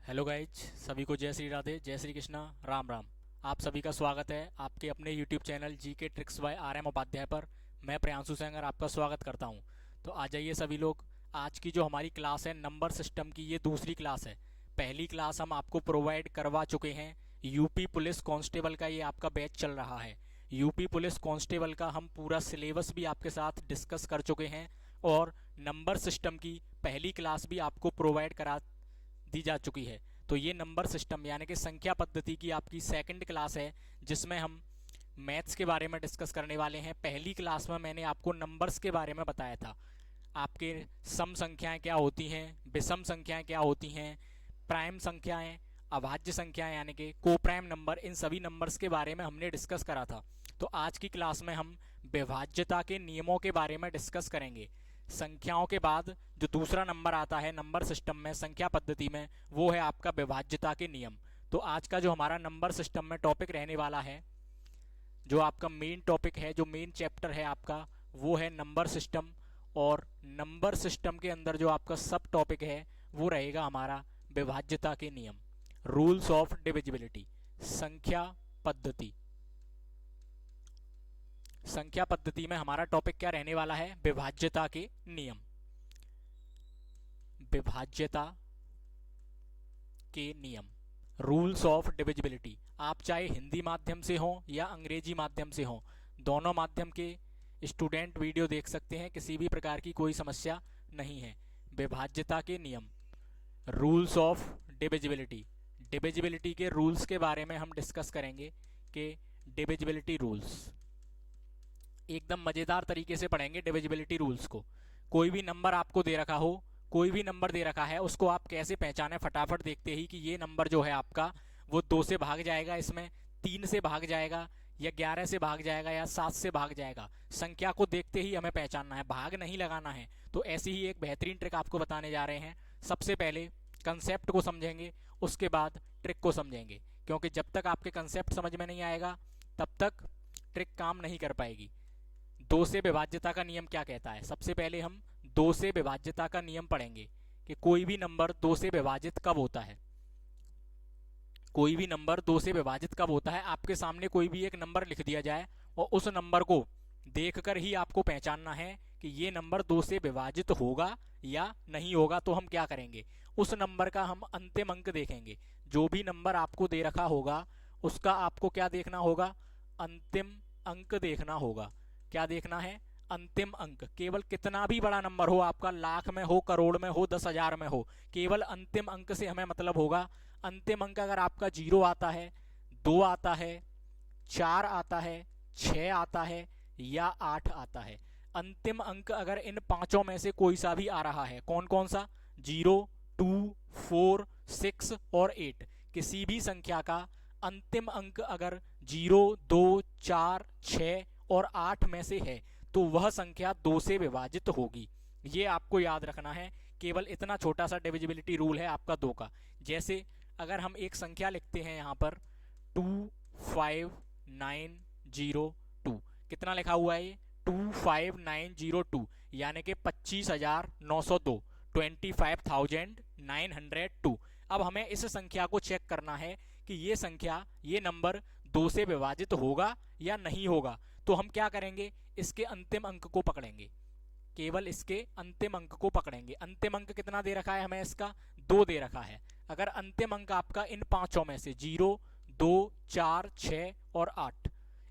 Hello guys, सभी को जय श्री राधे, जय श्री कृष्णा, राम राम। आप सभी का स्वागत है आपके अपने YouTube channel G K tricks by R M Upadhyay पर। मैं प्रियांशु सेंगर आपका स्वागत करता हूं। तो आ जाइए सभी लोग। आज की जो हमारी क्लास है नंबर सिस्टम की, ये दूसरी क्लास है। पहली क्लास हम आपको प्रोवाइड करवा चुके हैं। यूपी पुलिस कांस्टेबल का ये आपका बैच चल रहा है। यूपी पुलिस कांस्टेबल का हम पूरा सिलेबस भी आपके साथ डिस्कस कर चुके हैं और नंबर सिस्टम की पहली क्लास भी आपको प्रोवाइड करा दी जा चुकी है। तो ये नंबर सिस्टम यानी कि संख्या पद्धति की आपकी सेकंड क्लास है, जिसमें हम मैथ्स के बारे में डिस्कस करने वाले हैं। पहली क्लास में मैंने आपको नंबर्स के बारे में बताया था। आपके सम संख्याएं क्या होती हैं, विषम संख्याएं क्या होती हैं, प्राइम संख्याएं, अभाज्य संख्याएं यानी कि को प्राइम नंबर, इन सभी नंबर्स के बारे में हमने डिस्कस करा था। तो आज की क्लास में हम विभाज्यता के नियमों के बारे में डिस्कस करेंगे। संख्याओं के बाद जो दूसरा नंबर आता है नंबर सिस्टम में, संख्या पद्धति में, वो है आपका विभाज्यता के नियम। तो आज का जो हमारा नंबर सिस्टम में टॉपिक रहने वाला है, जो आपका मेन टॉपिक है, जो मेन चैप्टर है आपका, वो है नंबर सिस्टम। और नंबर सिस्टम के अंदर जो आपका सब टॉपिक है वो रहेगा हमारा विभाज्यता के नियम, रूल्स ऑफ डिविजिबिलिटी, संख्या पद्धति। संख्या पद्धति में हमारा टॉपिक क्या रहने वाला है? विभाज्यता के नियम, विभाज्यता के नियम, रूल्स ऑफ डिविजिबिलिटी। आप चाहे हिंदी माध्यम से हो या अंग्रेजी माध्यम से हो, दोनों माध्यम के स्टूडेंट वीडियो देख सकते हैं, किसी भी प्रकार की कोई समस्या नहीं है। विभाज्यता के नियम, रूल्स ऑफ डिविजिबिलिटी, डिविजिबिलिटी के रूल्स के बारे में हम डिस्कस करेंगे कि डिविजिबिलिटी रूल्स एकदम मजेदार तरीके से पढ़ेंगे। डिविजिबिलिटी रूल्स को, कोई भी नंबर आपको दे रखा हो, कोई भी नंबर दे रखा है, उसको आप कैसे पहचाने फटाफट देखते ही कि ये नंबर जो है आपका वो 2 से भाग जाएगा, इसमें 3 से भाग जाएगा, या 11 से भाग जाएगा, या 7 से भाग जाएगा। संख्या को देखते ही हमें पहचानना है, भाग नहीं लगाना है। तो ऐसी ही एक बेहतरीन ट्रिक आपको बताने जा रहे हैं। सबसे पहले कंसेप्ट को समझेंगे, उसके बाद ट्रिक को समझेंगे, क्योंकि जब तक आपके कंसेप्ट समझ में नहीं आएगा तब तक ट्रिक काम नहीं कर पाएगी। 2 से विभाज्यता का नियम क्या कहता है? सबसे पहले हम 2 से विभाज्यता का नियम पढ़ेंगे कि कोई भी नंबर 2 से विभाजित कब होता है। कोई भी नंबर 2 से विभाजित कब होता है? आपके सामने कोई भी एक नंबर लिख दिया जाए और उस नंबर को देखकर ही आपको पहचानना है कि ये नंबर 2 से विभाजित होगा या नहीं होगा। तो हम क्या करेंगे? उस नंबर का हम अंतिम अंक देखेंगे। जो भी नंबर आपको दे रखा होगा उसका आपको क्या देखना होगा? अंतिम अंक देखना होगा। क्या देखना है? अंतिम अंक। केवल कितना भी बड़ा नंबर हो आपका, लाख में हो, करोड़ में हो, 10,000 में हो, केवल अंतिम अंक से हमें मतलब होगा। अंतिम अंक अगर आपका 0 आता है, 2 आता है, 4 आता है, 6 आता है या 8 आता है, अंतिम अंक अगर इन पांचों में से कोई सा भी आ रहा है, कौन कौन सा? 0, 2, 4, 6 और 8, किसी भी संख्या का अंतिम अंक अगर 0, 2, 4, 6 और 8 में से है तो वह संख्या 2 से विभाजित होगी। ये आपको याद रखना है। केवल इतना छोटा सा डिविजिबिलिटी रूल है आपका 2 का। जैसे अगर हम एक संख्या लिखते हैं यहाँ पर 25902, कितना लिखा हुआ है ये? 25902 यानी कि 25,902, 25,902। अब हमें इस संख्या को चेक करना है कि ये संख्या, ये नंबर 2 से विभाजित होगा या नहीं होगा। तो हम क्या करेंगे? इसके अंतिम अंक को पकड़ेंगे, केवल इसके अंतिम अंक को पकड़ेंगे। अंतिम अंक कितना दे रखा है हमें? इसका 2 दे रखा है। अगर अंतिम अंक आपका इन पांचों में से 0, 2, 4, 6 और 8,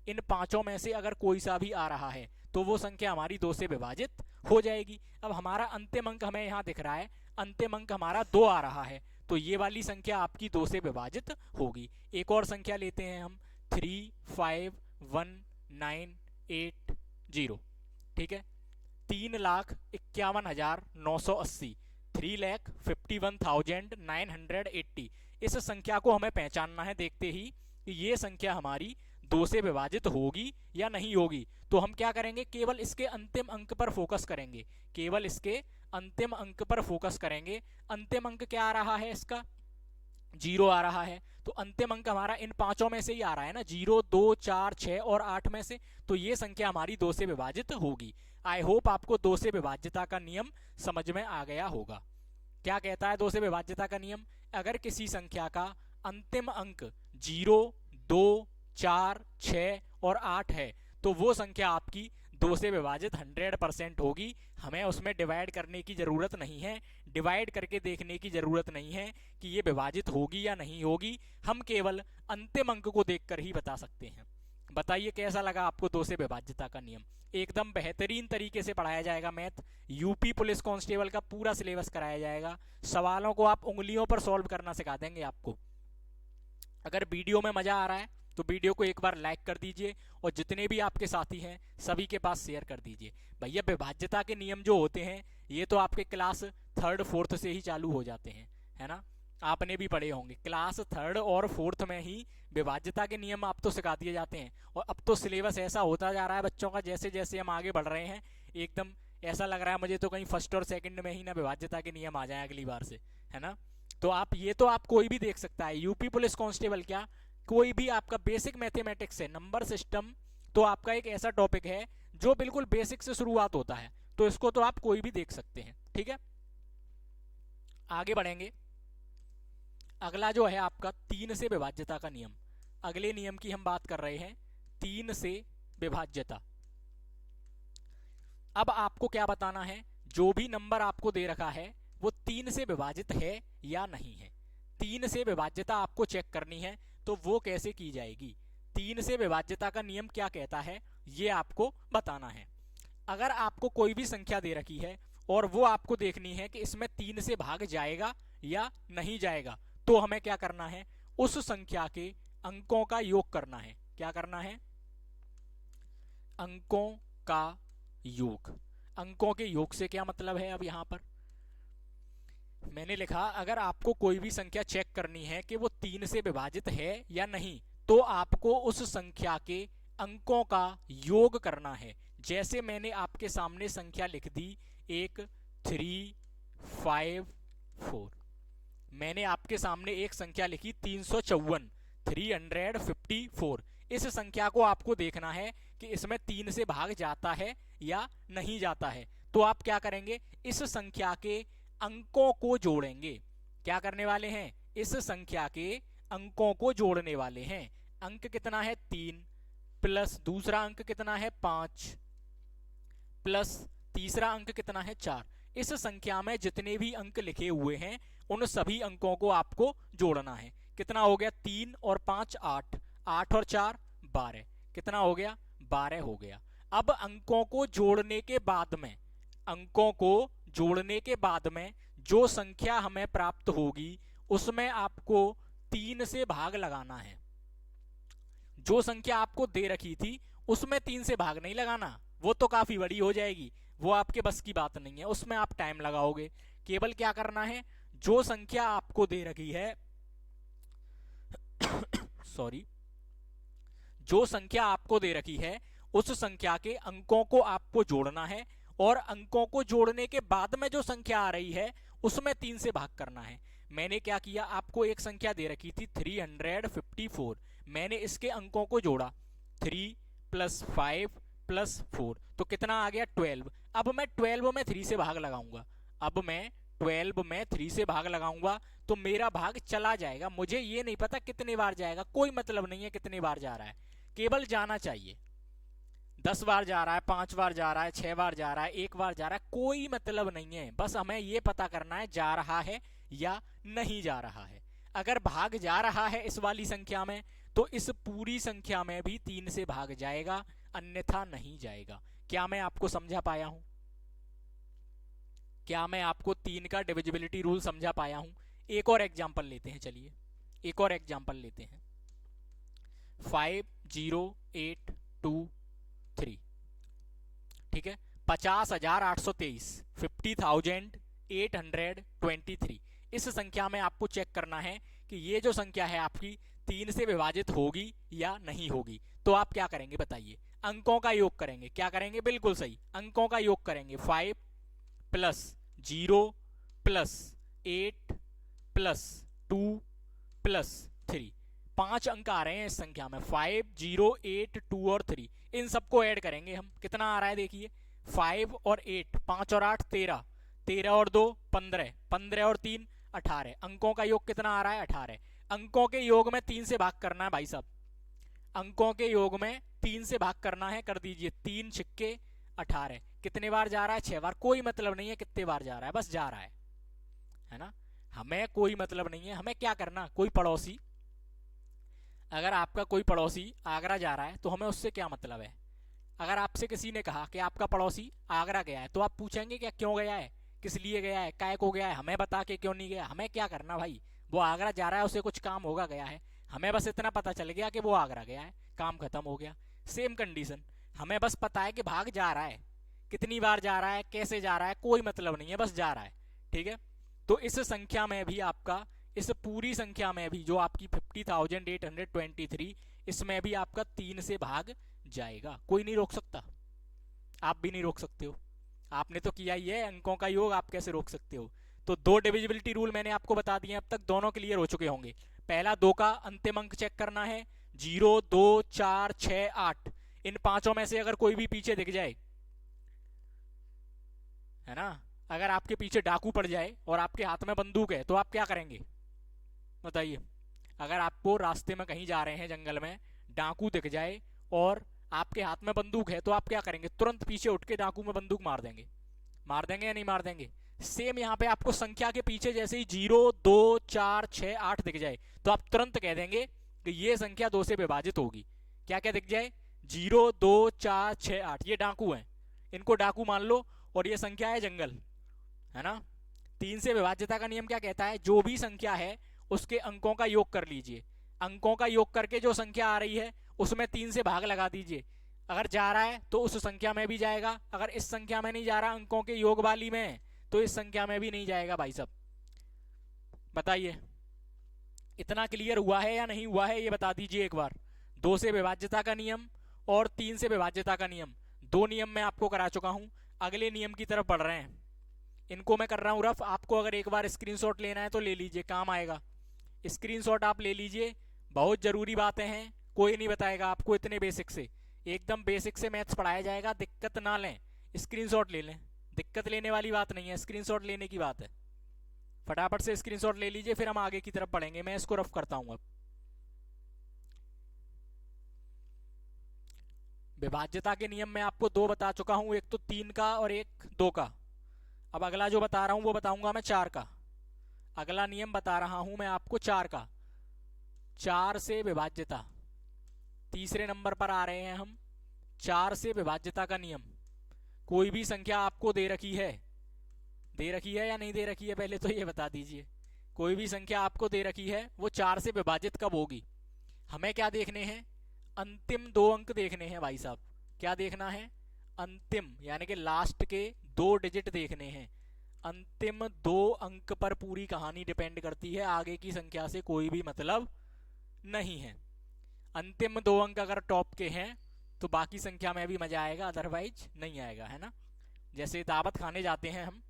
इन पांचों में से अगर कोई सा भी आ रहा है तो वो संख्या हमारी 2 से विभाजित हो जाएगी। अब हमारा अंतिम अंक हमें यहाँ दिख रहा है, अंतिम अंक हमारा 2 आ रहा है, तो ये वाली संख्या आपकी 2 से विभाजित होगी। एक और संख्या लेते हैं हम, 351,980, ठीक है, 3,51,980, 3,51,980। इस संख्या को हमें पहचानना है देखते ही कि ये संख्या हमारी 2 से विभाजित होगी या नहीं होगी। तो हम क्या करेंगे? केवल इसके अंतिम अंक पर फोकस करेंगे, केवल इसके अंतिम अंक पर फोकस करेंगे। अंतिम अंक क्या आ रहा है? इसका 0 आ रहा है, तो अंतिम अंक हमारा इन पांचों में से ही आ रहा है ना, 0, 2, 4, 6 और 8 में से। तो ये संख्या हमारी 2 से विभाजित होगी। आई होप आपको 2 से विभाज्यता का नियम समझ में आ गया होगा। क्या कहता है 2 से विभाज्यता का नियम? अगर किसी संख्या का अंतिम अंक 0, 2, 4, 6 और 8 है तो वो संख्या आपकी 2 से विभाजित 100% होगी। हमें उसमें डिवाइड करने की ज़रूरत नहीं है, डिवाइड करके देखने की ज़रूरत नहीं है कि ये विभाजित होगी या नहीं होगी। हम केवल अंतिम अंक को देखकर ही बता सकते हैं। बताइए कैसा लगा आपको 2 से विभाज्यता का नियम? एकदम बेहतरीन तरीके से पढ़ाया जाएगा मैथ। यूपी पुलिस कांस्टेबल का पूरा सिलेबस कराया जाएगा। सवालों को आप उंगलियों पर सॉल्व करना सिखा देंगे आपको। अगर वीडियो में मजा आ रहा है तो वीडियो को एक बार लाइक कर दीजिए और जितने भी आपके साथी हैं सभी के पास शेयर कर दीजिए। भैया विभाज्यता के नियम जो होते हैं ये तो आपके क्लास 3rd 4th से ही चालू हो जाते हैं, है ना? आपने भी पढ़े होंगे क्लास 3rd और 4th में ही विभाज्यता के नियम आप तो सिखा दिए जाते हैं। और अब तो सिलेबस ऐसा होता जा रहा है बच्चों का, जैसे जैसे हम आगे बढ़ रहे हैं एकदम ऐसा लग रहा है मुझे तो कहीं 1st और 2nd में ही ना विभाज्यता के नियम आ जाए अगली बार से, है ना? तो आप ये तो आप कोई भी देख सकता है, यूपी पुलिस कांस्टेबल क्या कोई भी आपका बेसिक मैथमेटिक्स है, नंबर सिस्टम तो आपका एक ऐसा टॉपिक है जो बिल्कुल बेसिक से शुरुआत होता है, तो इसको तो आप कोई भी देख सकते हैं। ठीक है, आगे बढ़ेंगे। अगला जो है आपका 3 से विभाज्यता का नियम। अगले नियम की हम बात कर रहे हैं 3 से विभाज्यता। अब आपको क्या बताना है, जो भी नंबर आपको दे रखा है वो 3 से विभाजित है या नहीं है। 3 से विभाज्यता आपको चेक करनी है, तो वो कैसे की जाएगी? 3 से विभाज्यता का नियम क्या कहता है ये आपको बताना है। अगर आपको कोई भी संख्या दे रखी है और वो आपको देखनी है कि इसमें 3 से भाग जाएगा या नहीं जाएगा, तो हमें क्या करना है, उस संख्या के अंकों का योग करना है। क्या करना है? अंकों का योग। अंकों के योग से क्या मतलब है? अब यहां पर मैंने लिखा अगर आपको कोई भी संख्या चेक करनी है कि वो 3 से विभाजित है या नहीं, तो आपको उस संख्या के अंकों का योग करना है। जैसे मैंने आपके सामने संख्या लिख दी 1 3 5 4। मैंने आपके सामने एक संख्या लिखी 354, 354। इस संख्या को आपको देखना है कि इसमें 3 से भाग जाता है या नहीं जाता है। तो आप क्या करेंगे, इस संख्या के अंकों को जोड़ेंगे। क्या करने वाले हैं? इस संख्या के अंकों को जोड़ने वाले हैं। अंक कितना है? 3 प्लस दूसरा अंक कितना है? 5 प्लस तीसरा अंक कितना है? 4। इस संख्या में जितने भी अंक लिखे हुए हैं उन सभी अंकों को आपको जोड़ना है। कितना हो गया? 3 और 5 8, 8 और 4 12। कितना हो गया? 12 हो गया। अब अंकों को जोड़ने के बाद में, अंकों को जोड़ने के बाद में जो संख्या हमें प्राप्त होगी उसमें आपको 3 से भाग लगाना है। जो संख्या आपको दे रखी थी उसमें 3 से भाग नहीं लगाना, वो तो काफी बड़ी हो जाएगी, वो आपके बस की बात नहीं है, उसमें आप टाइम लगाओगे। केवल क्या करना है, जो संख्या आपको दे रखी है सॉरी, जो संख्या आपको दे रखी है उस संख्या के अंकों को आपको जोड़ना है और अंकों को जोड़ने के बाद में जो संख्या आ रही है उसमें 3 से भाग करना है। मैंने क्या किया, आपको एक संख्या दे रखी थी 354, मैंने इसके अंकों को जोड़ा 3 + 5 + 4, तो कितना आ गया? 12। अब मैं 12 में 3 से भाग लगाऊंगा, अब मैं 12 में 3 से भाग लगाऊंगा तो मेरा भाग चला जाएगा। मुझे ये नहीं पता कितने बार जाएगा, कोई मतलब नहीं है कितने बार जा रहा है, केवल जाना चाहिए। 10 बार जा रहा है, 5 बार जा रहा है, 6 बार जा रहा है, 1 बार जा रहा है, कोई मतलब नहीं है। बस हमें ये पता करना है जा रहा है या नहीं जा रहा है। अगर भाग जा रहा है इस वाली संख्या में तो इस पूरी संख्या में भी 3 से भाग जाएगा, अन्यथा नहीं जाएगा। क्या मैं आपको समझा पाया हूं? क्या मैं आपको 3 का डिविजिबिलिटी रूल समझा पाया हूं? एक और एग्जांपल लेते हैं, चलिए एक और एग्जांपल लेते हैं। 50,823, ठीक है, 50,823, 50,823। इस संख्या में आपको चेक करना है कि ये जो संख्या है आपकी 3 से विभाजित होगी या नहीं होगी। तो आप क्या करेंगे बताइए? अंकों का योग करेंगे। क्या करेंगे? बिल्कुल सही, अंकों का योग करेंगे। 5 + 0 + 8 + 2 + 3, 5 अंक आ रहे हैं इस संख्या में, 5 0 8 2 और 3। इन सबको ऐड करेंगे हम, कितना आ रहा है देखिए, 5 और 8, 5 और 8 13, 13 और 2 15, 15 और 3 18। अंकों का योग कितना आ रहा है? 18। अंकों के योग में 3 से भाग करना है भाई साहब, अंकों के योग में 3 से भाग करना है, कर दीजिए। 3 छिक्के 18। कितने बार जा रहा है? 6 बार। कोई मतलब नहीं है कितने बार जा रहा है, बस जा रहा है ना। हमें कोई मतलब नहीं है, हमें क्या करना, कोई पड़ोसी, अगर आपका कोई पड़ोसी आगरा जा रहा है तो हमें उससे क्या मतलब है। अगर आपसे किसी ने कहा कि आपका पड़ोसी आगरा गया है तो आप पूछेंगे क्या क्यों गया है, किस लिए गया है, काय को गया है, हमें बता के क्यों नहीं गया। हमें क्या करना भाई, वो आगरा जा रहा है, उसे कुछ काम होगा गया है, हमें बस इतना पता चल गया कि वो आगरा गया है, काम खत्म हो गया। सेम कंडीशन, हमें बस पता है कि भाग जा रहा है, कितनी बार जा रहा है, कैसे जा रहा है, कोई मतलब नहीं है, बस जा रहा है। ठीक है, तो इस संख्या में भी आपका, इस पूरी संख्या में भी जो आपकी 50,823, इसमें भी आपका 3 से भाग जाएगा, कोई नहीं रोक सकता। आप भी नहीं रोक सकते हो, आपने तो किया ही है अंकों का योग, आप कैसे रोक सकते हो। तो 2 डिविजिबिलिटी रूल मैंने आपको बता दिए, अब तक दोनों क्लियर हो चुके होंगे। पहला 2 का अंतिम अंक चेक करना है, 0, 2, 4, 6, 8, इन पांचों में से अगर कोई भी पीछे दिख जाए, है ना, अगर आपके पीछे डाकू पड़ जाए और आपके हाथ में बंदूक है तो आप क्या करेंगे बताइए। अगर आपको रास्ते में कहीं जा रहे हैं जंगल में, डाकू दिख जाए और आपके हाथ में बंदूक है तो आप क्या करेंगे? तुरंत पीछे उठ के डाकू में बंदूक मार देंगे या नहीं मार देंगे। सेम यहाँ पे आपको संख्या के पीछे जैसे ही 0, 2, 4, 6, 8 दिख जाए तो आप तुरंत कह देंगे कि ये संख्या 2 से विभाजित होगी। क्या क्या दिख जाए? 0, 2, 4, 6, 8, ये डाकू हैं, इनको डाकू मान लो, और ये संख्या है जंगल, है ना। 3 से विभाज्यता का नियम क्या कहता है? जो भी संख्या है उसके अंकों का योग कर लीजिए, अंकों का योग करके जो संख्या आ रही है उसमें 3 से भाग लगा दीजिए। अगर जा रहा है तो उस संख्या में भी जाएगा, अगर इस संख्या में नहीं जा रहा अंकों के योग वाली में तो इस संख्या में भी नहीं जाएगा। भाई साहब बताइए, इतना क्लियर हुआ है या नहीं हुआ है, ये बता दीजिए एक बार। 2 से विभाज्यता का नियम और 3 से विभाज्यता का नियम, 2 नियम मैं आपको करा चुका हूं। अगले नियम की तरफ बढ़ रहे हैं, इनको मैं कर रहा हूं रफ, आपको अगर एक बार स्क्रीनशॉट लेना है तो ले लीजिए, काम आएगा। स्क्रीनशॉट आप ले लीजिए, बहुत जरूरी बातें हैं, कोई नहीं बताएगा आपको, इतने बेसिक से, एकदम बेसिक से मैथ्स पढ़ाया जाएगा, दिक्कत ना लें, स्क्रीनशॉट ले लें, दिक्कत लेने वाली बात नहीं है, स्क्रीनशॉट लेने की बात है। फटाफट से स्क्रीनशॉट ले लीजिए, फिर हम आगे की तरफ बढ़ेंगे। मैं इसको रफ करता हूं अब। विभाज्यता के नियम में आपको 2 बता चुका हूं, एक तो 3 का और एक 2 का। अब अगला जो बता रहा हूं वो बताऊंगा मैं 4 का। अगला नियम बता रहा हूं मैं आपको 4 का, 4 से विभाज्यता, तीसरे नंबर पर आ रहे हैं हम। 4 से विभाज्यता का नियम, कोई भी संख्या आपको दे रखी है, दे रखी है या नहीं दे रखी है, पहले तो ये बता दीजिए। कोई भी संख्या आपको दे रखी है, वो 4 से विभाजित कब होगी। हमें क्या देखने हैं? अंतिम 2 अंक देखने हैं भाई साहब। क्या देखना है? अंतिम यानी कि लास्ट के 2 डिजिट देखने हैं। अंतिम 2 अंक पर पूरी कहानी डिपेंड करती है, आगे की संख्या से कोई भी मतलब नहीं है। अंतिम 2 अंक अगर टॉप के हैं तो बाकी संख्या में भी मजा आएगा, अदरवाइज नहीं आएगा, है ना। जैसे दावत खाने जाते हैं हम,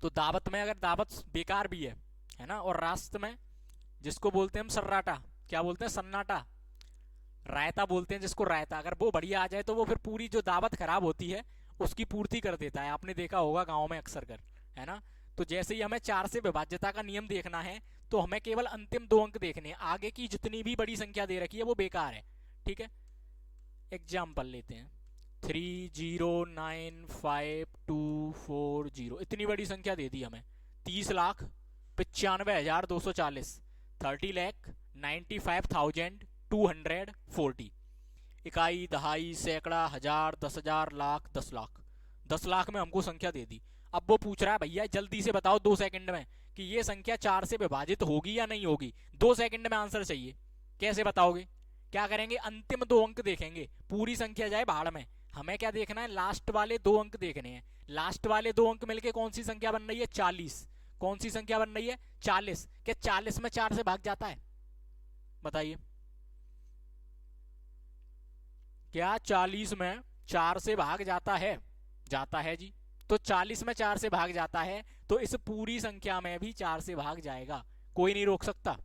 तो दावत में अगर दावत बेकार भी है ना, और रास्ते में जिसको बोलते हैं हम सर्राटा, क्या बोलते हैं, सन्नाटा, रायता बोलते हैं जिसको, रायता, अगर वो बढ़िया आ जाए तो वो फिर पूरी जो दावत खराब होती है उसकी पूर्ति कर देता है, आपने देखा होगा गाँव में अक्सर कर, है ना। तो जैसे ही हमें 4 से विभाज्यता का नियम देखना है तो हमें केवल अंतिम 2 अंक देखने हैं, आगे की जितनी भी बड़ी संख्या दे रखी है वो बेकार है। ठीक है, एग्जाम्पल लेते हैं, 3095240, इतनी बड़ी संख्या दे दी हमें, 30,95,240, 30,95,240, इकाई, दहाई, सैकड़ा, हजार, 10,000, लाख, 10,00,000, 10,00,000 में हमको संख्या दे दी। अब वो पूछ रहा है भैया जल्दी से बताओ 2 सेकंड में कि ये संख्या 4 से विभाजित होगी या नहीं होगी, 2 सेकंड में आंसर चाहिए। कैसे बताओगे? क्या करेंगे? अंतिम 2 अंक देखेंगे, पूरी संख्या जाए भाड़ में, हमें क्या देखना है? लास्ट वाले 2 अंक देखने हैं। लास्ट वाले 2 अंक मिलके कौन सी संख्या बन रही है? 40। कौन सी संख्या बन रही है? 40। क्या 40 में 4 से भाग जाता है? बताइए, क्या 40 में 4 से भाग जाता है? जाता है जी। तो 40 में 4 से भाग जाता है तो इस पूरी संख्या में भी 4 से भाग जाएगा, कोई नहीं रोक सकता।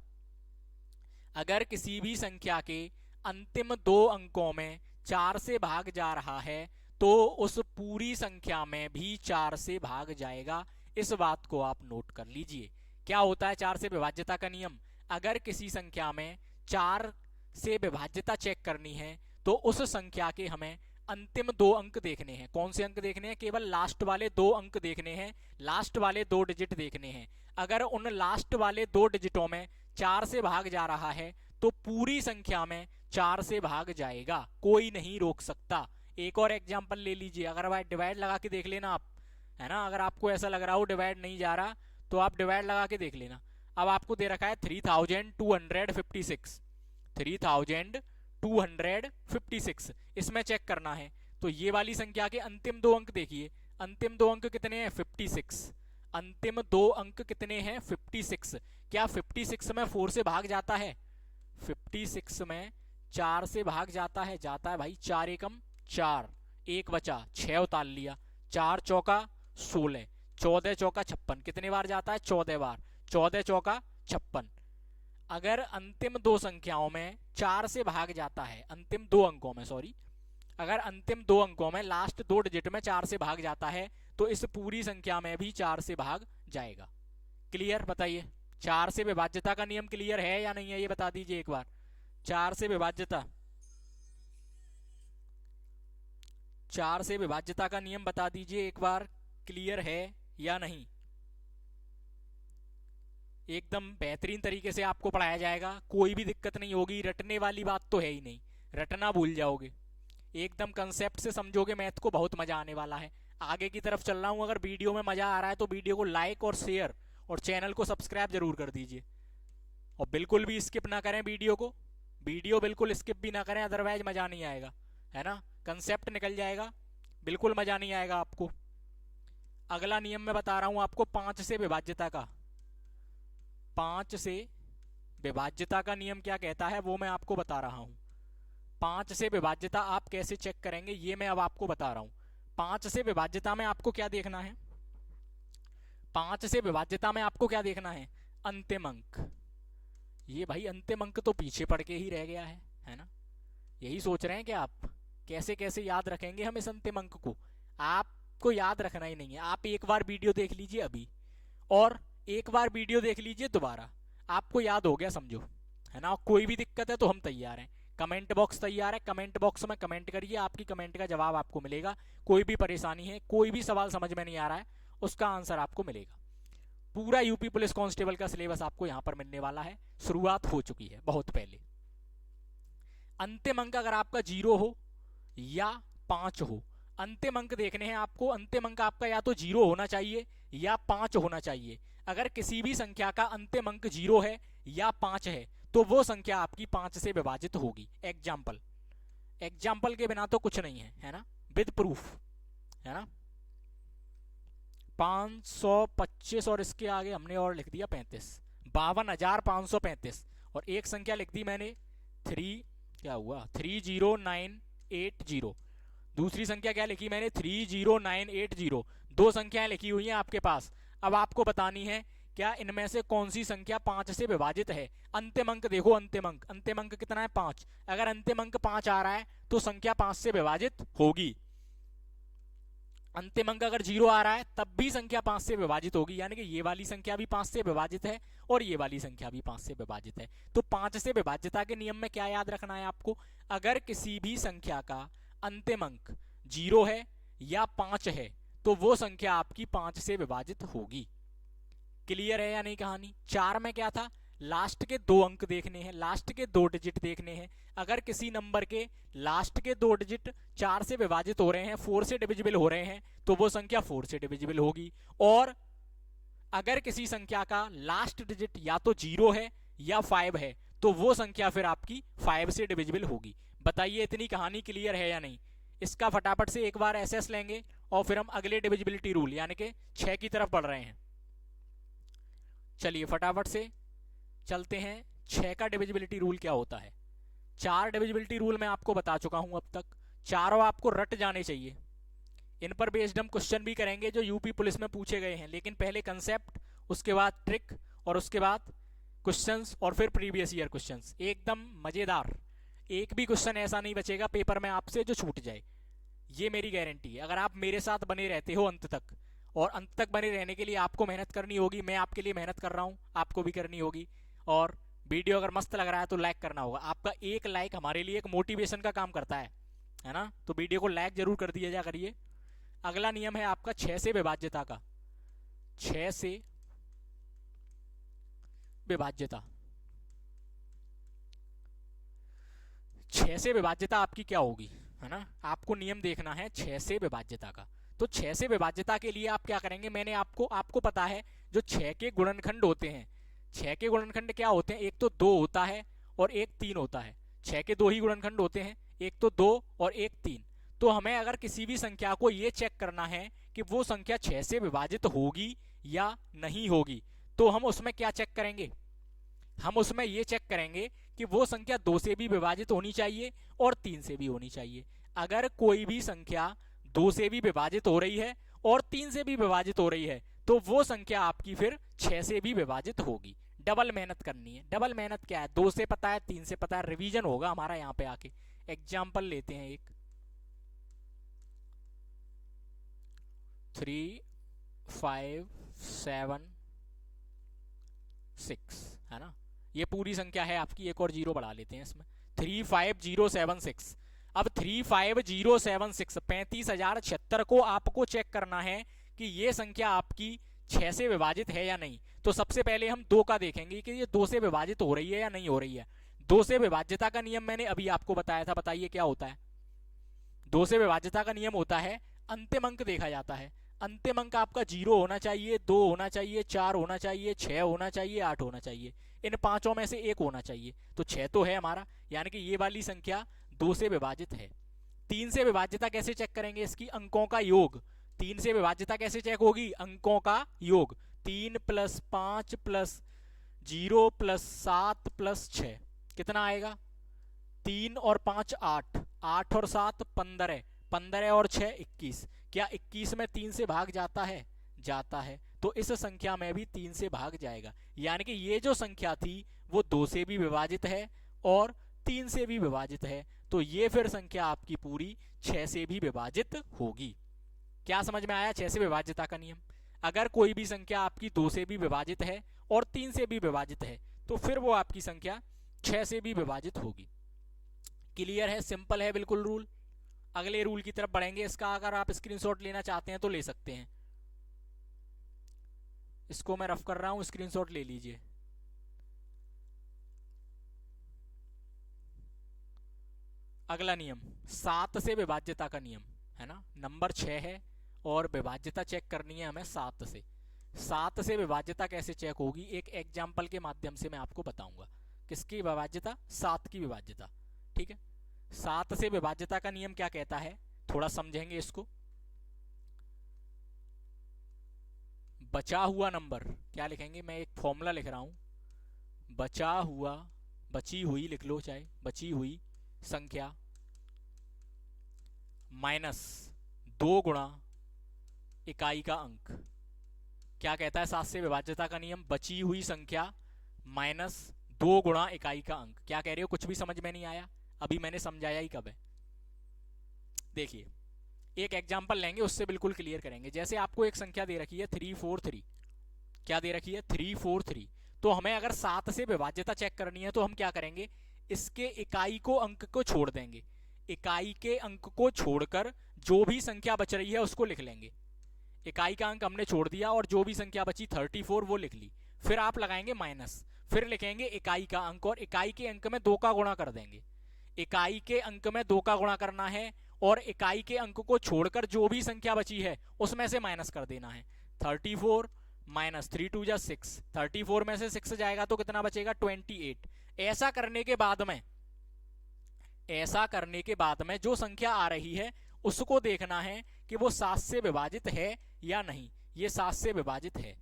अगर किसी भी संख्या के अंतिम 2 अंकों में 4 से भाग जा रहा है तो उस पूरी संख्या में भी 4 से भाग जाएगा, इस बात को आप नोट कर लीजिए। क्या होता है 4 से विभाज्यता का नियम? अगर किसी संख्या में 4 से विभाज्यता चेक करनी है तो उस संख्या के हमें अंतिम 2 अंक देखने हैं। कौन से अंक देखने हैं? केवल लास्ट वाले 2 अंक देखने हैं, लास्ट वाले 2 डिजिट देखने हैं। अगर उन लास्ट वाले 2 डिजिटों में 4 से भाग जा रहा है तो पूरी संख्या में 4 से भाग जाएगा, कोई नहीं रोक सकता। एक और एग्जांपल ले लीजिए, अगर भाई डिवाइड लगा के देख लेना आप, है ना, अगर आपको ऐसा लग रहा हो डिवाइड नहीं जा रहा तो आप डिवाइड लगा के देख लेना। अब आपको दे रखा है 3256, 3256 इसमें चेक करना है। तो ये वाली संख्या के अंतिम 2 अंक देखिए, अंतिम 2 अंक कितने हैं? 56। अंतिम 2 अंक कितने हैं? 56। क्या 56 में 4 से भाग जाता है? 56 में 4 से भाग जाता है? जाता है भाई। 4 एकम 4, 1 बचा, 6 उतार लिया, 4 चौका 16, 14 चौका 56। कितने बार जाता है? 14 बार, 14 चौका 56। अगर अंतिम 2 संख्याओं में 4 से भाग जाता है, अंतिम 2 अंकों में, सॉरी, अगर अंतिम 2 अंकों में लास्ट 2 डिजिट में 4 से भाग जाता है तो इस पूरी संख्या में भी 4 से भाग जाएगा। क्लियर? बताइए, 4 से विभाज्यता का नियम क्लियर है या नहीं है, ये बता दीजिए एक बार। 4 से विभाज्यता, 4 से विभाज्यता का नियम बता दीजिए एक बार, क्लियर है या नहीं? एकदम बेहतरीन तरीके से आपको पढ़ाया जाएगा, कोई भी दिक्कत नहीं होगी, रटने वाली बात तो है ही नहीं, रटना भूल जाओगे, एकदम कंसेप्ट से समझोगे मैथ को, बहुत मजा आने वाला है। आगे की तरफ चल रहा हूं, अगर वीडियो में मजा आ रहा है तो वीडियो को लाइक और शेयर और चैनल को सब्सक्राइब जरूर कर दीजिए। और बिल्कुल भी स्किप ना करें वीडियो को, वीडियो बिल्कुल स्किप भी ना करें, अदरवाइज मजा नहीं आएगा, है ना, कंसेप्ट निकल जाएगा, बिल्कुल मजा नहीं आएगा आपको। अगला नियम मैं बता रहा हूं आपको 5 से विभाज्यता का। 5 से विभाज्यता का नियम क्या कहता है वो मैं आपको बता रहा हूं। 5 से विभाज्यता आप कैसे चेक करेंगे ये मैं अब आपको बता रहा हूं। 5 से विभाज्यता में आपको क्या देखना है? 5 से विभाज्यता में आपको क्या देखना है? अंतिम अंक। ये भाई अंतिम अंक तो पीछे पड़ के ही रह गया है ना? यही सोच रहे हैं कि आप कैसे कैसे याद रखेंगे हम इस अंतिम अंक को? आपको याद रखना ही नहीं है। आप एक बार वीडियो देख लीजिए अभी, और एक बार वीडियो देख लीजिए दोबारा, आपको याद हो गया समझो, है ना? कोई भी दिक्कत है तो हम तैयार हैं, कमेंट बॉक्स तैयार है, कमेंट बॉक्स में कमेंट करिए, आपकी कमेंट का जवाब आपको मिलेगा। कोई भी परेशानी है, कोई भी सवाल समझ में नहीं आ रहा है, उसका आंसर आपको मिलेगा। पूरा यूपी पुलिस कांस्टेबल का सिलेबस आपको यहां पर मिलने वाला है, शुरुआत हो चुकी है बहुत पहले। अंतिम अंक अगर आपका 0 हो या 5 हो, अंतिम अंक देखने हैं आपको। अंतिम अंक आपका या तो 0 होना चाहिए या 5 होना चाहिए। अगर किसी भी संख्या का अंतिम अंक 0 है या 5 है तो वो संख्या आपकी 5 से विभाजित होगी। एग्जाम्पल, एग्जाम्पल के बिना तो कुछ नहीं है ना, विद प्रूफ, है ना। 525 और इसके आगे हमने और लिख दिया 35, 52,535, और एक संख्या लिख दी मैंने 30980। दूसरी संख्या क्या लिखी मैंने? 30980। दो संख्याएं लिखी हुई हैं आपके पास। अब आपको बतानी है क्या इनमें से कौन सी संख्या 5 से विभाजित है। अंतिम अंक देखो, अंतिम अंक कितना है? 5। अगर अंतिम अंक 5 आ रहा है तो संख्या 5 से विभाजित होगी। अंतिम अंक अगर 0 आ रहा है तब भी संख्या 5 से विभाजित होगी, यानी कि ये वाली संख्या भी 5 से विभाजित है और ये वाली संख्या भी 5 से विभाजित है। तो 5 से विभाज्यता के नियम में क्या याद रखना है आपको? अगर किसी भी संख्या का अंतिम अंक 0 है या 5 है तो वो संख्या आपकी 5 से विभाजित होगी। क्लियर है या नहीं कहानी? 4 में क्या था? लास्ट के 2 अंक देखने हैं, लास्ट के 2 डिजिट देखने हैं। अगर किसी नंबर के लास्ट के 2 डिजिट 4 से विभाजित हो रहे हैं, 4 से डिविजिबल हो रहे हैं, तो वो संख्या 4 से डिविजिबल होगी। और अगर किसी संख्या का लास्ट डिजिट या तो 0 है या 5 है तो वो संख्या फिर आपकी 5 से डिविजिबल होगी। बताइए इतनी कहानी क्लियर है या नहीं? इसका फटाफट से एक बार एसएस लेंगे और फिर हम अगले डिविजिबिलिटी रूल यानी कि 6 की तरफ बढ़ रहे हैं। चलिए फटाफट से चलते हैं। 6 का डिविजिबिलिटी रूल क्या होता है? 4 डिविजिबिलिटी रूल मैं आपको बता चुका हूं अब तक, चारों आपको रट जाने चाहिए। इन पर बेस्ड हम क्वेश्चन भी करेंगे जो यूपी पुलिस में पूछे गए हैं, लेकिन पहले कंसेप्ट, उसके बाद ट्रिक और उसके बाद क्वेश्चंस और फिर प्रीवियस ईयर क्वेश्चंस। एकदम मजेदार, एक भी क्वेश्चन ऐसा नहीं बचेगा पेपर में आपसे जो छूट जाए, ये मेरी गारंटी है। अगर आप मेरे साथ बने रहते हो अंत तक और अंत तक बने रहने के लिए आपको मेहनत करनी होगी, मैं आपके लिए मेहनत कर रहा हूँ, आपको भी करनी होगी। और वीडियो अगर मस्त लग रहा है तो लाइक करना होगा, आपका एक लाइक हमारे लिए एक मोटिवेशन का काम करता है ना। तो वीडियो को लाइक जरूर कर दिया जा करिए। अगला नियम है आपका 6 से विभाज्यता का। 6 से विभाज्यता, 6 से विभाज्यता आपकी क्या होगी, है ना। आपको नियम देखना है 6 से विभाज्यता का। तो 6 से विभाज्यता के लिए आप क्या करेंगे, मैंने आपको पता है जो 6 के गुणनखंड होते हैं, 6 के गुणनखंड क्या होते हैं, एक तो 2 होता है और एक 3 होता है। 6 के 2 ही गुणनखंड होते हैं, एक तो 2 और एक 3। तो हमें अगर किसी भी संख्या को ये चेक करना है कि वो संख्या 6 से विभाजित होगी या नहीं होगी, तो हम उसमें क्या चेक करेंगे, हम उसमें ये चेक करेंगे कि वो संख्या 2 से भी विभाजित होनी चाहिए और 3 से भी होनी चाहिए। अगर कोई भी संख्या 2 से भी विभाजित हो रही है और 3 से भी विभाजित हो रही है, तो वो संख्या आपकी फिर 6 से भी विभाजित होगी। डबल मेहनत करनी है। डबल मेहनत क्या है, 2 से पता है, 3 से पता है, रिवीजन होगा हमारा यहाँ पे आके। एग्जाम्पल लेते हैं एक 3 5 7 6, है ना। ये पूरी संख्या है आपकी, एक और जीरो बढ़ा लेते हैं इसमें, 35076। अब 35076 35,076 को आपको चेक करना है कि ये संख्या आपकी 6 से विभाजित है या नहीं। तो सबसे पहले हम 2 का देखेंगे कि ये 2 से विभाजित हो रही है या नहीं हो रही है। 2 से विभाज्यता का नियम मैंने अभी आपको बताया था, बताइए क्या होता है। 2 से विभाज्यता का नियम होता है अंतिम अंक देखा जाता है। अंतिम अंक आपका 0 होना चाहिए, 2 होना चाहिए, 4 होना चाहिए, 6 होना चाहिए, 8 होना चाहिए। इन पांचों में से एक होना चाहिए। तो 6 तो है हमारा, यानी कि ये वाली संख्या 2 से विभाजित है। 3 से विभाज्यता कैसे चेक करेंगे, इसकी अंकों का योग। 3 से विभाज्यता कैसे चेक होगी, अंकों का योग। 3 + 5 + 0 + 7 + 6 कितना आएगा, 3 और 5 8, 8 और 7 15, 15 और 6 21। क्या 21 में 3 से भाग जाता है, जाता है। तो इस संख्या में भी 3 से भाग जाएगा, यानी कि ये जो संख्या थी वो 2 से भी विभाजित है और 3 से भी विभाजित है। तो ये फिर संख्या आपकी पूरी 6 से भी विभाजित होगी। क्या समझ में आया 6 से विभाज्यता का नियम। अगर कोई भी संख्या आपकी 2 से भी विभाजित है और 3 से भी विभाजित है, तो फिर वो आपकी संख्या 6 से भी विभाजित होगी। क्लियर है, सिंपल है बिल्कुल रूल। अगले रूल की तरफ बढ़ेंगे। इसका अगर आप स्क्रीनशॉट लेना चाहते हैं तो ले सकते हैं। इसको मैं रफ कर रहा हूं, स्क्रीनशॉट ले लीजिए। अगला नियम 7 से विभाज्यता का नियम, है ना। नंबर 6 है और विभाज्यता चेक करनी है हमें 7 से। 7 से विभाज्यता कैसे चेक होगी, एक एग्जाम्पल के माध्यम से मैं आपको बताऊंगा। किसकी विभाज्यता, 7 की विभाज्यता, ठीक है। 7 से विभाज्यता का नियम क्या कहता है, थोड़ा समझेंगे इसको। बचा हुआ नंबर क्या लिखेंगे, मैं एक फॉर्मूला लिख रहा हूं। बचा हुआ, बची हुई लिख लो चाहे, बची हुई संख्या माइनस 2 गुणा इकाई का अंक। क्या कहता है 7 से विभाज्यता का नियम, बची हुई संख्या माइनस 2 गुणा इकाई का अंक। क्या कह रहे हो, कुछ भी समझ में नहीं आया, अभी मैंने समझाया ही कब है। देखिए एक एग्जांपल लेंगे, उससे बिल्कुल क्लियर करेंगे। जैसे आपको एक संख्या दे रखी है 343, क्या दे रखी है 343। तो हमें अगर 7 से विभाज्यता चेक करनी है तो हम क्या करेंगे, इसके इकाई को अंक को छोड़ देंगे। इकाई के अंक को छोड़कर जो भी संख्या बच रही है उसको लिख लेंगे। इकाई का अंक हमने छोड़ दिया और जो भी संख्या बची 34 वो लिख ली। फिर आप लगाएंगे माइनस, फिर लिखेंगे इकाई का अंक और इकाई के अंक में 2 का गुणा कर देंगे। इकाई के अंक में 2 का गुणा करना है और इकाई के अंक को छोड़कर जो भी संख्या बची है उसमें से माइनस कर देना है। 34 माइनस 3 2 जा 6, 34 में से 6 जाएगा तो कितना बचेगा 28। ऐसा करने के बाद में जो संख्या आ रही है उसको देखना है कि वो 7 से विभाजित है या नहीं। ये 7 से विभाजित है,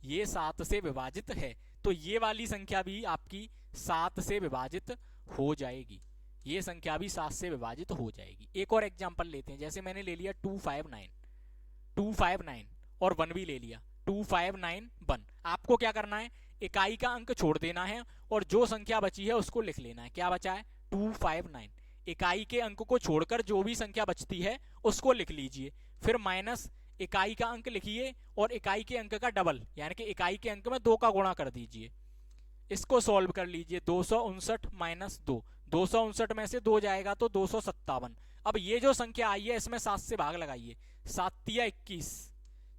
ये 7 से विभाजित है, तो ये वाली संख्या भी आपकी 7 से विभाजित हो जाएगी। ये संख्या भी 7 से विभाजित हो जाएगी। एक और एग्जांपल लेते हैं। जैसे मैंने ले लिया 259 और 1 भी ले लिया, 2591। आपको क्या करना है, इकाई का अंक छोड़ देना है और जो संख्या बची है उसको लिख लेना है। क्या बचा है 259। इकाई के अंक को छोड़कर जो भी संख्या बचती है उसको लिख लीजिए, फिर माइनस इकाई का अंक लिखिए और इकाई के अंक का डबल, यानी कि इकाई के अंक में 2 का गुणा कर दीजिए। इसको सॉल्व कर लीजिए। 259 माइनस 2, 259 में से 2 जाएगा तो 257। अब ये जो संख्या आई है इसमें 7 से भाग लगाइए। 7 तिया 21,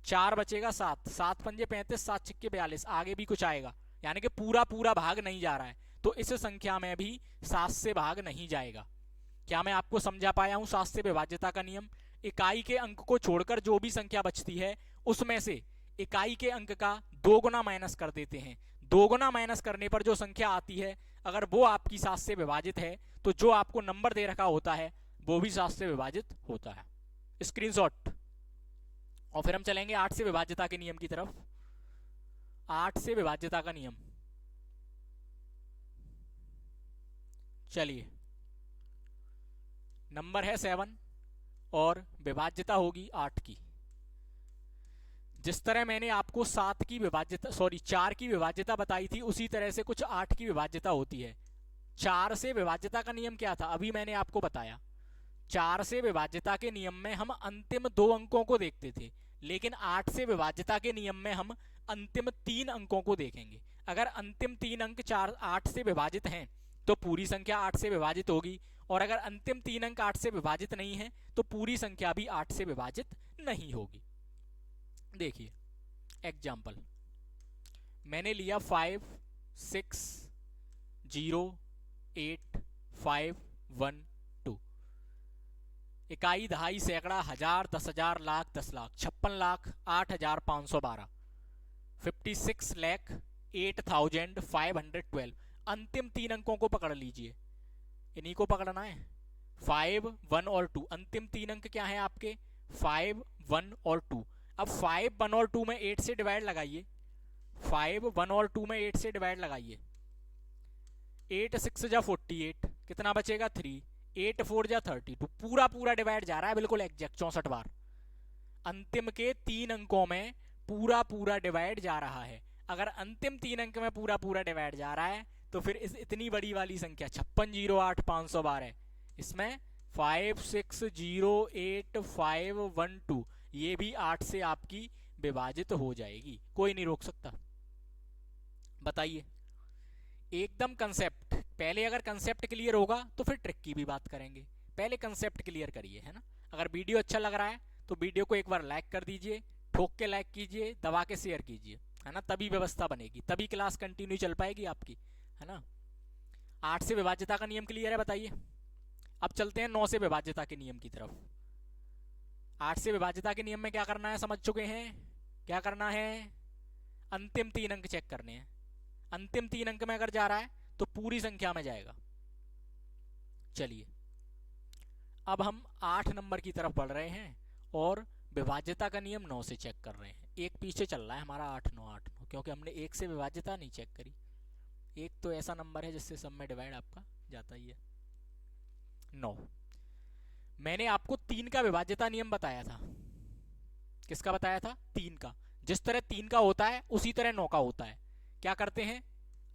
4 बचेगा 7, 7 पंजे 35, 7 छिक्के 42, आगे भी कुछ आएगा, यानी कि पूरा पूरा भाग नहीं जा रहा है, तो इस संख्या में भी 7 से भाग नहीं जाएगा। क्या मैं आपको समझा पाया हूं 7 से विभाज्यता का नियम? इकाई के अंक को छोड़कर जो भी संख्या बचती है उसमें से इकाई के अंक का 2 गुना माइनस कर देते हैं। 2 गुना माइनस करने पर जो संख्या आती है अगर वो आपकी 7 से विभाजित है तो जो आपको नंबर दे रखा होता है वो भी 7 से विभाजित होता है। स्क्रीनशॉट। और फिर हम चलेंगे 8 से विभाज्यता के नियम की तरफ। 8 से विभाज्यता का नियम, चलिए, नंबर है 7 और विभाज्यता होगी 8 की। जिस तरह मैंने आपको 7 की विभाज्यता 4 की विभाज्यता बताई थी उसी तरह से कुछ 8 की विभाज्यता होती है। 4 से विभाज्यता का नियम क्या था अभी मैंने आपको बताया। 4 से विभाज्यता के नियम में हम अंतिम 2 अंकों को देखते थे, लेकिन 8 से विभाज्यता के नियम में हम अंतिम 3 अंकों को देखेंगे। अगर अंतिम 3 अंक 8 से विभाजित हैं तो पूरी संख्या 8 से विभाजित होगी, और अगर अंतिम 3 अंक 8 से विभाजित नहीं है तो पूरी संख्या भी 8 से विभाजित नहीं होगी। देखिए एग्जाम्पल, मैंने लिया 5 6 0 8 5 1 2। इकाई, दहाई, सैकड़ा, हजार, 10,000, लाख, 10 लाख, 56 लाख 8,512, 56 लाख 8,512। अंतिम 3 अंकों को पकड़ लीजिए, इन्हीं को पकड़ना है। 5 1 और 2, अंतिम 3 अंक क्या है आपके? 5 1 और 2। अब 5 1 और 2 में 8 से डिवाइड लगाइए। 5 1 और 2 में 8 से डिवाइड लगाइए। 8 6 जा 48, कितना बचेगा? 3। 8 4 जा 32, पूरा पूरा डिवाइड जा रहा है बिल्कुल एग्जैक्ट 64 बार। अंतिम के 3 अंकों में पूरा पूरा डिवाइड जा रहा है। अगर अंतिम 3 अंक में पूरा पूरा डिवाइड जा रहा है तो फिर इस इतनी बड़ी वाली संख्या 56 0 8 512 है, इसमें 5 6 0 8 5 1 2 ये भी 8 से आपकी विभाजित हो जाएगी, कोई नहीं रोक सकता। बताइए, एकदम कंसेप्ट, पहले अगर कंसेप्ट क्लियर होगा तो फिर ट्रिक की भी बात करेंगे। पहले कंसेप्ट क्लियर करिए, है ना। अगर वीडियो अच्छा लग रहा है तो वीडियो को एक बार लाइक कर दीजिए, ठोक के लाइक कीजिए, दबा के शेयर कीजिए, है ना, तभी व्यवस्था बनेगी, तभी क्लास कंटिन्यू चल पाएगी आपकी, है ना। 8 से विभाज्यता का नियम क्लियर है, बताइए। अब चलते हैं 9 से विभाज्यता के नियम की तरफ। 8 से विभाज्यता के नियम में क्या करना है समझ चुके हैं। क्या करना है? अंतिम 3 अंक चेक करने हैं। अंतिम 3 अंक में अगर जा रहा है तो पूरी संख्या में जाएगा। चलिए अब हम 8 नंबर की तरफ बढ़ रहे हैं और विभाज्यता का नियम 9 से चेक कर रहे हैं। एक पीछे चल रहा है हमारा 8 9 8 9, क्योंकि हमने 1 से विभाज्यता नहीं चेक करी। एक तो ऐसा नंबर है जिससे सब में डिवाइड आपका जाता ही है। 9, मैंने आपको 3 का विभाज्यता नियम बताया था। किसका बताया था? 3 का। जिस तरह 3 का होता है उसी तरह 9 का होता है। क्या करते हैं?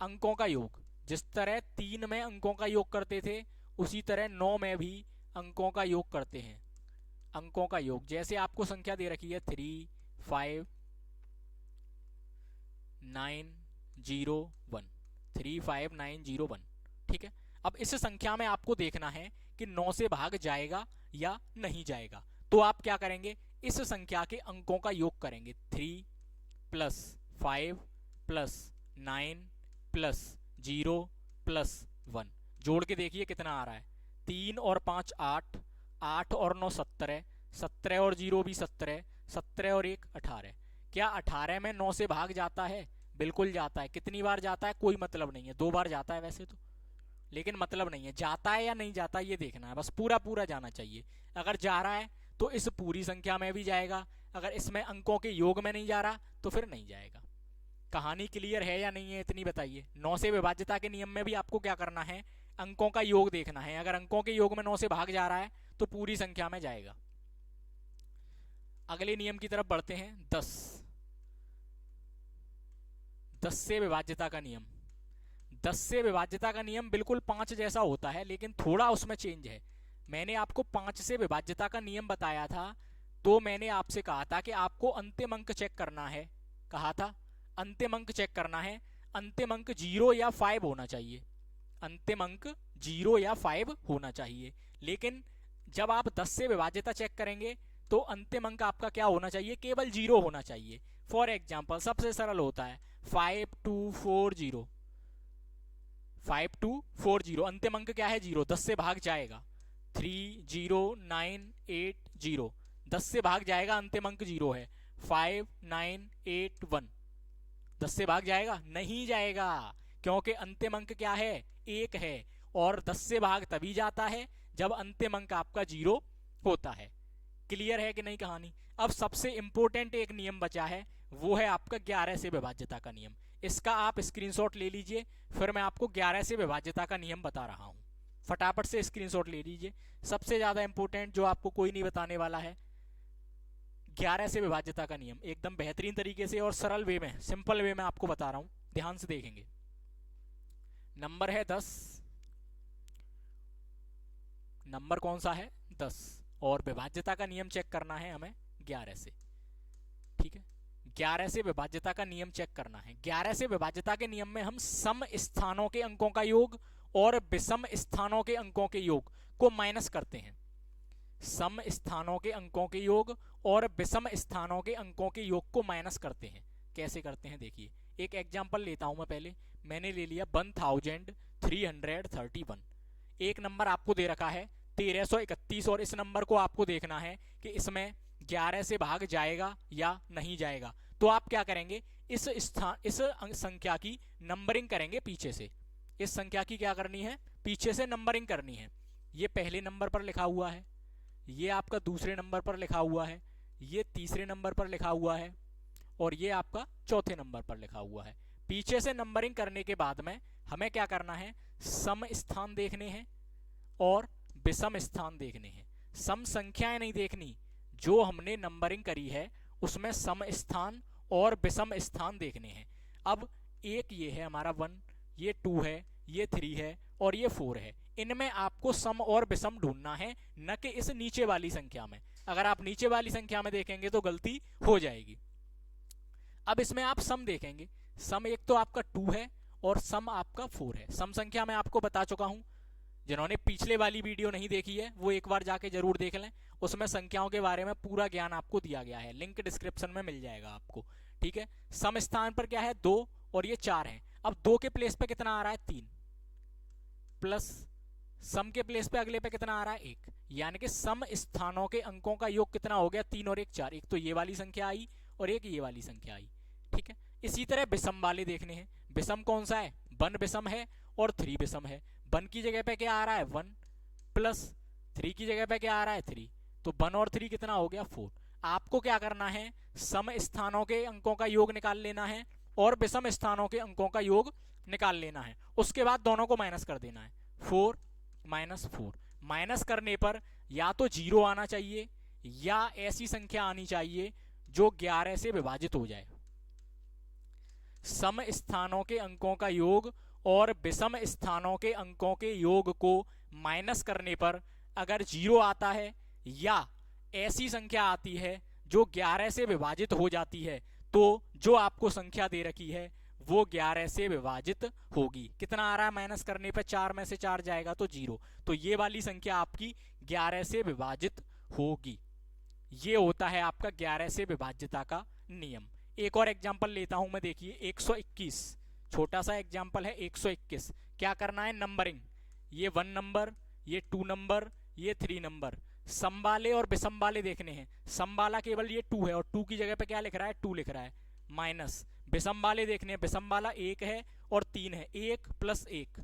अंकों का योग। जिस तरह 3 में अंकों का योग करते थे उसी तरह 9 में भी अंकों का योग करते हैं। अंकों का योग, जैसे आपको संख्या दे रखी है 3 5 9 0 1, 3 5 9 0 1, ठीक है। अब इस संख्या में आपको देखना है कि 9 से भाग जाएगा या नहीं जाएगा। तो आप क्या करेंगे? इस संख्या के अंकों का योग करेंगे। 3 प्लस 5 प्लस 9 प्लस 0 प्लस 1, जोड़ के देखिए कितना आ रहा है। 3 और 5 8, 8 और 9 17, 17 और 0 भी 17, 17 और 1 18। क्या 18 में 9 से भाग जाता है? बिल्कुल जाता है। कितनी बार जाता है? कोई मतलब नहीं है। 2 बार जाता है वैसे तो, लेकिन मतलब नहीं है जाता है या नहीं जाता ये देखना है, बस पूरा पूरा जाना चाहिए। अगर जा रहा है तो इस पूरी संख्या में भी जाएगा, अगर इसमें अंकों के योग में नहीं जा रहा तो फिर नहीं जाएगा। कहानी क्लियर है या नहीं है इतनी बताइए। 9 से विभाज्यता के नियम में भी आपको क्या करना है? अंकों का योग देखना है। अगर अंकों के योग में 9 से भाग जा रहा है तो पूरी संख्या में जाएगा। अगले नियम की तरफ बढ़ते हैं। 10 से विभाज्यता का नियम। 10 से विभाज्यता का नियम बिल्कुल 5 जैसा होता है, लेकिन थोड़ा उसमें चेंज है। मैंने आपको 5 से विभाज्यता का नियम बताया था तो मैंने आपसे कहा था कि आपको अंतिम अंक चेक करना है, कहा था अंतिम अंक चेक करना है, अंतिम अंक 0 या 5 होना चाहिए, अंतिम अंक 0 या 5 होना चाहिए। लेकिन जब आप 10 से विभाज्यता चेक करेंगे तो अंतिम अंक आपका क्या होना चाहिए, केवल 0 होना चाहिए। फॉर एग्जाम्पल सबसे सरल होता है 5240, 5240 अंतिम अंक क्या है 0, 10 से भाग जाएगा, 30980, 10 से भाग जाएगा, अंतिम अंक 0 है। 5981, 10 से भाग जाएगा, नहीं जाएगा, क्योंकि अंतिम अंक क्या है 1 है, और 10 से भाग तभी जाता है जब अंतिम अंक आपका 0 होता है। क्लियर है कि नहीं कहानी। अब सबसे इंपॉर्टेंट एक नियम बचा है, वो है आपका 11 से विभाज्यता का नियम। इसका आप स्क्रीनशॉट ले लीजिए, फिर मैं आपको 11 से विभाज्यता का नियम बता रहा हूं। फटाफट से स्क्रीनशॉट ले लीजिए, सबसे ज्यादा इंपॉर्टेंट जो आपको कोई नहीं बताने वाला है, 11 से विभाज्यता का नियम एकदम बेहतरीन तरीके से और सरल वे में, सिंपल वे में आपको बता रहा हूं, ध्यान से देखेंगे। नंबर है 10, नंबर कौन सा है 10, और विभाज्यता का नियम चेक करना है हमें 11 से, ठीक है। 11 से विभाज्यता का नियम चेक करना है। 11 से विभाज्यता के नियम में हम सम स्थानों के अंकों का योग और विषम स्थानों के अंकों के योग को माइनस करते हैं। सम स्थानों के अंकों के योग और विषम स्थानों के अंकों के योग को माइनस करते हैं। कैसे करते हैं देखिए, एक एग्जांपल लेता हूं मैं। पहले मैंने ले लिया 1331, एक नंबर आपको दे रखा है 1331, और इस नंबर को आपको देखना है कि इसमें 11 से भाग जाएगा या नहीं जाएगा। तो आप क्या करेंगे, इस संख्या की नंबरिंग करेंगे पीछे से। इस संख्या की क्या करनी है, पीछे से नंबरिंग करनी है। ये पहले नंबर पर लिखा हुआ है, ये आपका दूसरे नंबर पर लिखा हुआ है, ये तीसरे नंबर पर लिखा हुआ है, और ये आपका चौथे नंबर पर लिखा हुआ है। पीछे से नंबरिंग करने के बाद में हमें क्या करना है, सम स्थान देखने हैं और विषम स्थान देखने हैं। सम संख्याएं नहीं देखनी, जो हमने नंबरिंग करी है उसमें सम स्थान और विषम स्थान देखने हैं। अब एक ये है हमारा 1, ये 2 है, ये 3 है और ये 4 है। इनमें आपको सम और विषम ढूंढना है, न कि इस नीचे वाली संख्या में। अगर आप नीचे वाली संख्या में देखेंगे तो गलती हो जाएगी। अब इसमें आप सम देखेंगे, सम एक तो आपका 2 है और सम आपका 4 है। सम संख्या मैं आपको बता चुका हूं, जिन्होंने पिछले वाली वीडियो नहीं देखी है वो एक बार जाके जरूर देख लें, उसमें संख्याओं के बारे में पूरा ज्ञान आपको दिया गया है, लिंक डिस्क्रिप्शन में मिल जाएगा आपको, ठीक है। सम स्थान पर क्या है 2 और ये 4 है। अब 2 के प्लेस पे कितना आ रहा है 3, प्लस सम के प्लेस पे अगले पे कितना आ रहा है 1, यानी कि सम स्थानों के अंकों का योग कितना हो गया 3 और 1 4। एक तो ये वाली संख्या आई और एक ये वाली संख्या आई, ठीक है। इसी तरह विषम वाले देखने हैं। विषम कौन सा है, 1 विषम है और 3 विषम है। 1 की जगह पे क्या आ रहा है 1, प्लस 3 की जगह पे क्या आ रहा है 3, तो 1 और 3 कितना हो गया 4। आपको क्या करना है, सम स्थानों के अंकों का योग निकाल लेना है और विषम स्थानों के अंकों का योग निकाल लेना है। उसके बाद दोनों को माइनस कर देना है, 4 माइनस 4। माइनस करने पर या तो 0 आना चाहिए या ऐसी संख्या आनी चाहिए जो 11 से विभाजित हो जाए। सम स्थानों के अंकों का योग और विषम स्थानों के अंकों के योग को माइनस करने पर अगर 0 आता है या ऐसी संख्या आती है जो 11 से विभाजित हो जाती है, तो जो आपको संख्या दे रखी है वो 11 से विभाजित होगी। कितना आ रहा है, माइनस करने पर 4 में से 4 जाएगा तो 0, तो ये वाली संख्या आपकी 11 से विभाजित होगी। ये होता है आपका 11 से विभाज्यता का नियम। एक और एग्जांपल लेता हूं मैं, देखिए 121, छोटा सा एग्जांपल है 121। क्या करना है, नंबरिंग, ये 1 नंबर, ये 2 नंबर, ये 3 नंबर। सम वाले और विषम वाले देखने हैं। सम वाला केवल ये 2 है और 2 की जगह पे क्या लिख रहा है 2 लिख रहा है, माइनस। विषम वाले देखने हैं, विषम वाला 1 है और 3 है, 1 प्लस 1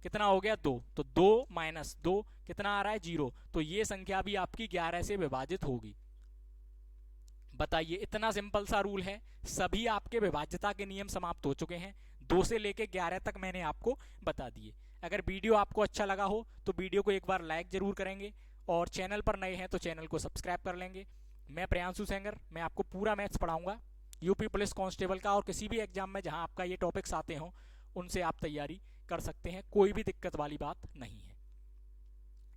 कितना हो गया 2, तो 2 माइनस 2 कितना आ रहा है 0। तो ये संख्या भी आपकी 11 से विभाजित होगी। बताइए, इतना सिंपल सा रूल है। सभी आपके विभाज्यता के नियम समाप्त हो चुके हैं, 2 से लेके 11 तक मैंने आपको बता दिए। अगर वीडियो आपको अच्छा लगा हो तो वीडियो को एक बार लाइक जरूर करेंगे और चैनल पर नए हैं तो चैनल को सब्सक्राइब कर लेंगे। मैं प्रियांशु सेंगर, मैं आपको पूरा मैथ्स पढ़ाऊंगा, यूपी पुलिस कांस्टेबल का, और किसी भी एग्जाम में जहां आपका ये टॉपिक्स आते हों उनसे आप तैयारी कर सकते हैं, कोई भी दिक्कत वाली बात नहीं है।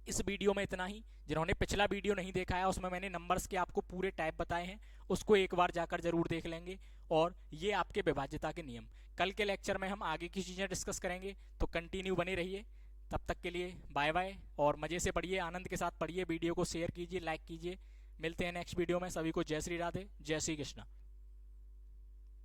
इस वीडियो में इतना ही। जिन्होंने पिछला वीडियो नहीं देखा है उसमें मैंने नंबर्स के आपको पूरे टाइप बताए हैं, उसको एक बार जाकर जरूर देख लेंगे। और ये आपके विभाज्यता के नियम। कल के लेक्चर में हम आगे की चीज़ें डिस्कस करेंगे, तो कंटिन्यू बने रहिए। तब तक के लिए बाय बाय, और मज़े से पढ़िए, आनंद के साथ पढ़िए, वीडियो को शेयर कीजिए, लाइक कीजिए। मिलते हैं नेक्स्ट वीडियो में। सभी को जय श्री राधे, जय श्री कृष्णा।